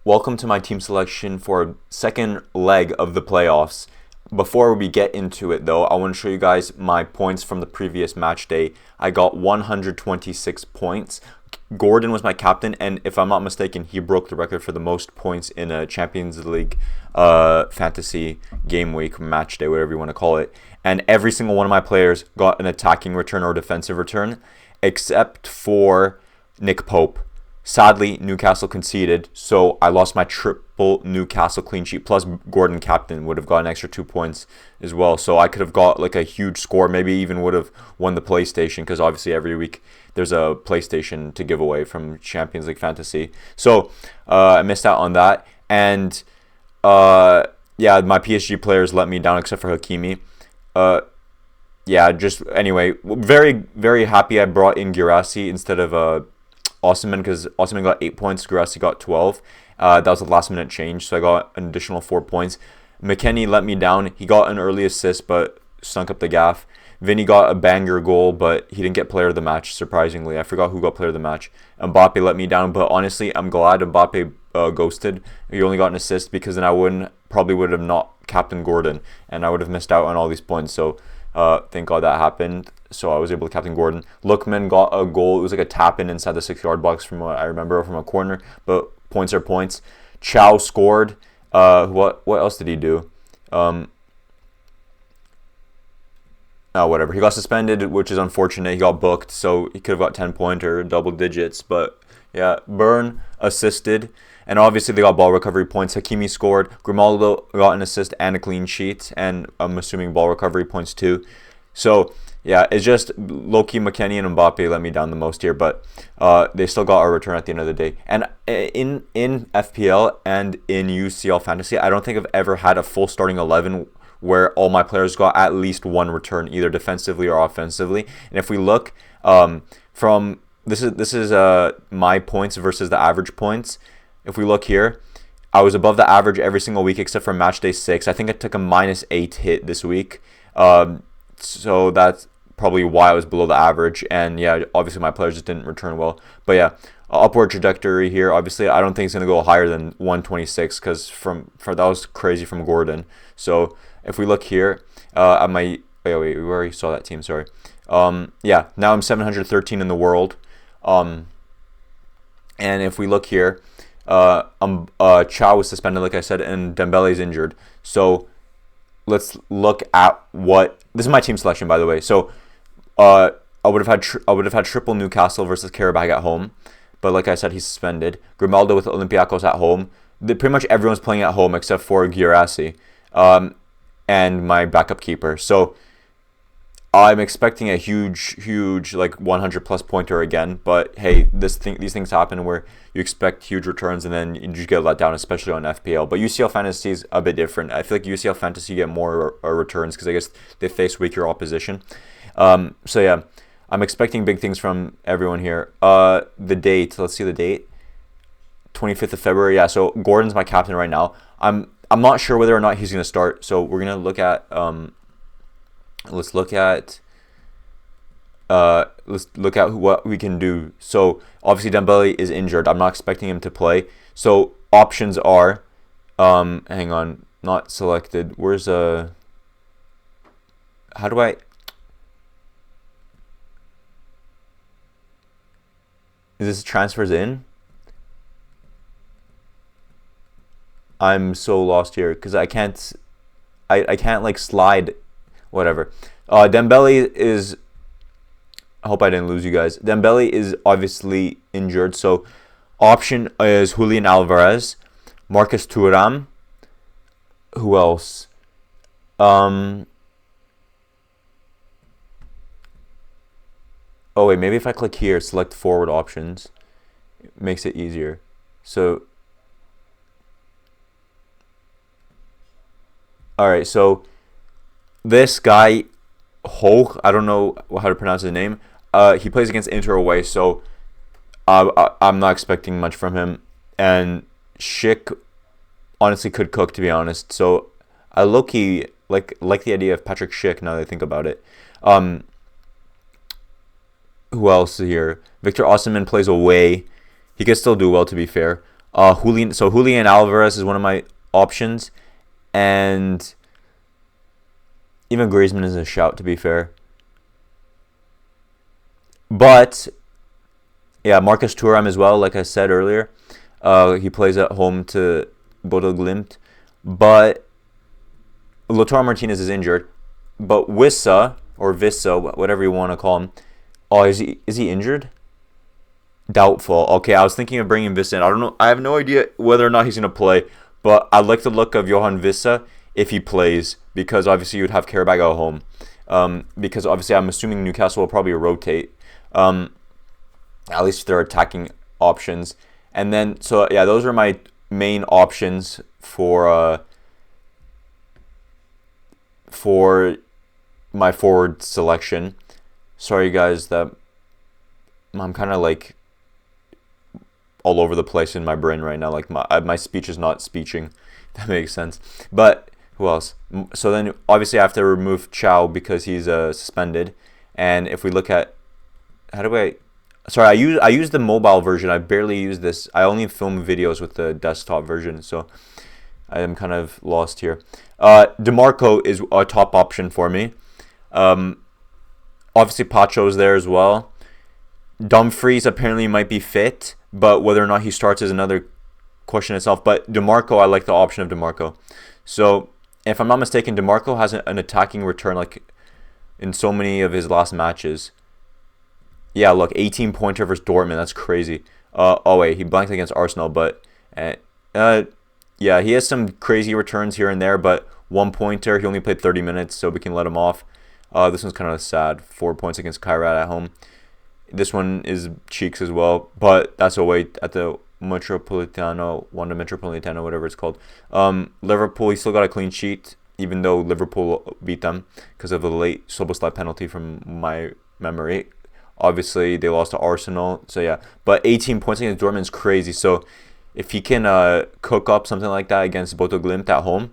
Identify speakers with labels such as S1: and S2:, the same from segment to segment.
S1: Welcome to my team selection for a second leg of the playoffs. Before we get into it though, I want to show you guys my points from the previous match day. I got 126 points. Gordon was my captain, and if I'm not mistaken, he broke the record for the most points in a Champions League fantasy game week, match day, whatever you want to call it. And every single one of my players got an attacking return or defensive return, except for Nick Pope. Sadly, Newcastle conceded, so I lost my triple Newcastle clean sheet. Plus, Gordon captain would have got an extra 2 points as well. So I could have got like a huge score, maybe even would have won the PlayStation, because obviously every week there's a PlayStation to give away from Champions League Fantasy. So I missed out on that. And yeah, my PSG players let me down except for Hakimi. Yeah, just anyway, very, very happy I brought in Girassi instead of Osimhen, because Osimhen got 8 points, Girassi got 12. That was a last minute change, so I got an additional 4 points. McKennie let me down. He got an early assist, but stunk up the gaff. Vinny got a banger goal, but he didn't get player of the match, surprisingly. I forgot who got player of the match. Mbappe let me down, but honestly, I'm glad Mbappe ghosted. He only got an assist, because then I probably would have not captained Gordon, and I would have missed out on all these points. So thank God that happened. So I was able to captain Gordon. Lookman got a goal. It was like a tap in inside the 6-yard box from what I remember, from a corner. But points are points. Chow scored. What else did he do? Whatever. He got suspended, which is unfortunate. He got booked, so he could have got 10-point or double digits. But yeah, Burn assisted. And obviously they got ball recovery points. Hakimi scored. Grimaldo got an assist and a clean sheet. And I'm assuming ball recovery points too. So yeah, it's just low-key McKennie and Mbappe let me down the most here. But they still got a return at the end of the day. And in FPL and in UCL Fantasy, I don't think I've ever had a full starting 11 where all my players got at least one return, either defensively or offensively. And if we look from this is my points versus the average points. If we look here, I was above the average every single week except for match day 6. I think I took a -8 hit this week. So that's probably why I was below the average. And yeah, obviously my players just didn't return well. But yeah, upward trajectory here. Obviously, I don't think it's going to go higher than 126, because that was crazy from Gordon. So if we look here at my wait, we already saw that team. Sorry. Yeah, now I'm 713 in the world. And if we look here, Chow was suspended, like I said, and Dembele is injured. So let's look at this is my team selection, by the way. So I would have had triple Newcastle versus Karabag at home, but like I said, he's suspended. Grimaldo with Olympiacos at home. Pretty much everyone's playing at home except for Girassi, and my backup keeper. So I'm expecting a huge like 100 plus pointer again. But hey, these things happen where you expect huge returns and then you just get let down, especially on FPL. But UCL Fantasy is a bit different. I feel like UCL Fantasy you get more returns because I guess they face weaker opposition. So yeah, I'm expecting big things from everyone here. The date, let's see the date. 25th of February. Yeah, so Gordon's my captain right now. I'm not sure whether or not he's going to start. So we're going to look at let's look at what we can do. So obviously Dembele is injured. I'm not expecting him to play. So options are hang on, not selected. Where's how do I is this transfers in? I'm so lost here because I can't like slide whatever. Dembele is, I hope I didn't lose you guys. Dembele is obviously injured, so option is Julian Alvarez, Marcus Thuram. Who else? Oh wait, maybe if I click here, select forward options, it makes it easier. So all right, so this guy Hoch, I don't know how to pronounce his name. He plays against Inter away, so I'm not expecting much from him. And Schick honestly could cook, to be honest. So I low-key like the idea of Patrick Schick now that I think about it. Who else here? Victor Osimhen plays away. He could still do well, to be fair. Julian Alvarez is one of my options, and even Griezmann is a shout, to be fair. But yeah, Marcus Thuram as well. Like I said earlier, he plays at home to Bodo Glimt, but Lautaro Martinez is injured. But Wissa or Vissa, whatever you want to call him, oh, is he injured? Doubtful. Okay, I was thinking of bringing Vissa in. I don't know. I have no idea whether or not he's going to play, but I like the look of Johan Vissa if he plays, because obviously you would have Karabag at home. Because obviously I'm assuming Newcastle will probably rotate, at least their attacking options. And then, so yeah, those are my main options for my forward selection. Sorry guys that I'm kind of like all over the place in my brain right now. Like my speech is not speeching. If that makes sense. But who else? So then obviously I have to remove Chow because he's suspended. And if we look at sorry, I use the mobile version. I barely use this. I only film videos with the desktop version, so I am kind of lost here. DeMarco is a top option for me. Obviously Pacho's there as well. Dumfries apparently might be fit, but whether or not he starts is another question itself. But DeMarco, I like the option of DeMarco. So if I'm not mistaken, DeMarco has an attacking return like in so many of his last matches. Yeah, look, 18-pointer versus Dortmund. That's crazy. Oh wait, he blanked against Arsenal, but yeah, he has some crazy returns here and there. But 1-pointer, he only played 30 minutes, so we can let him off. This one's kind of sad. 4 points against Kairat at home. This one is cheeks as well, but that's away at the Wanda Metropolitano, whatever it's called. Liverpool, he still got a clean sheet, even though Liverpool beat them because of the late Szoboszlai penalty from my memory. Obviously, they lost to Arsenal, so yeah. But 18 points against Dortmund is crazy. So if he can cook up something like that against Bodo Glimt at home,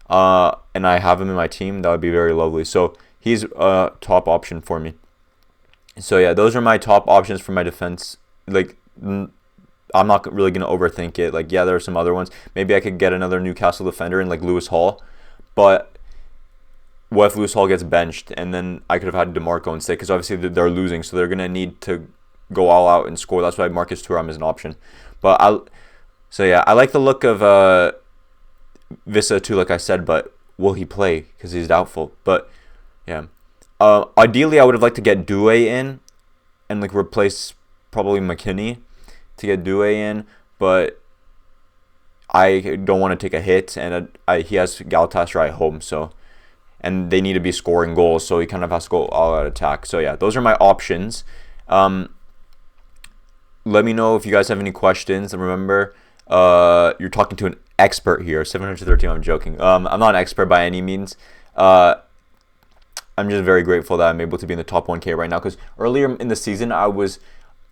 S1: and I have him in my team, that would be very lovely. So he's a top option for me. So yeah, those are my top options for my defense. Like, I'm not really going to overthink it. Like, yeah, there are some other ones. Maybe I could get another Newcastle defender in, like Lewis Hall. But what if Lewis Hall gets benched? And then I could have had DeMarco instead, because obviously they're losing. So they're going to need to go all out and score. That's why Marcus Thuram is an option. But I like the look of Vissa too, like I said. But will he play? Because he's doubtful. But yeah. Ideally, I would have liked to get Due in and like replace probably McKinney to get Due in, but I don't want to take a hit, and he has Galatasaray at home, so, and they need to be scoring goals, so he kind of has to go all out attack. So yeah, those are my options. Let me know if you guys have any questions, and remember, you're talking to an expert here. 713. I'm joking. I'm not an expert by any means. I'm just very grateful that I'm able to be in the top 1K right now, because earlier in the season I was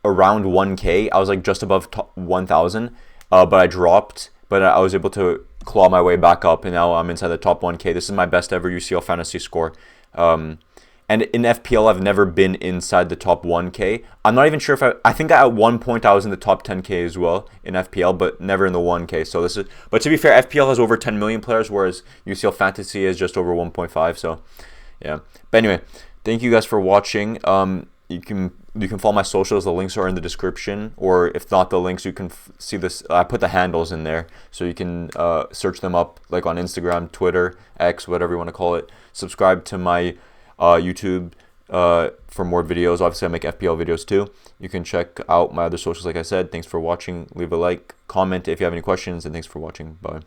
S1: around 1K. I was like just above 1,000, but I dropped. But I was able to claw my way back up, and now I'm inside the top 1K. This is my best ever UCL fantasy score. And in FPL, I've never been inside the top 1K. I'm not even sure if I think at one point I was in the top 10K as well in FPL, but never in the 1K. So this is, but to be fair, FPL has over 10 million players, whereas UCL fantasy is just over 1.5. So yeah. But anyway, thank you guys for watching. You can follow my socials. The links are in the description, or if not the links, you can see this. I put the handles in there, so you can search them up, like on Instagram, Twitter, X, whatever you want to call it. Subscribe to my YouTube for more videos. Obviously, I make FPL videos too. You can check out my other socials, like I said. Thanks for watching. Leave a like, comment if you have any questions, and thanks for watching. Bye.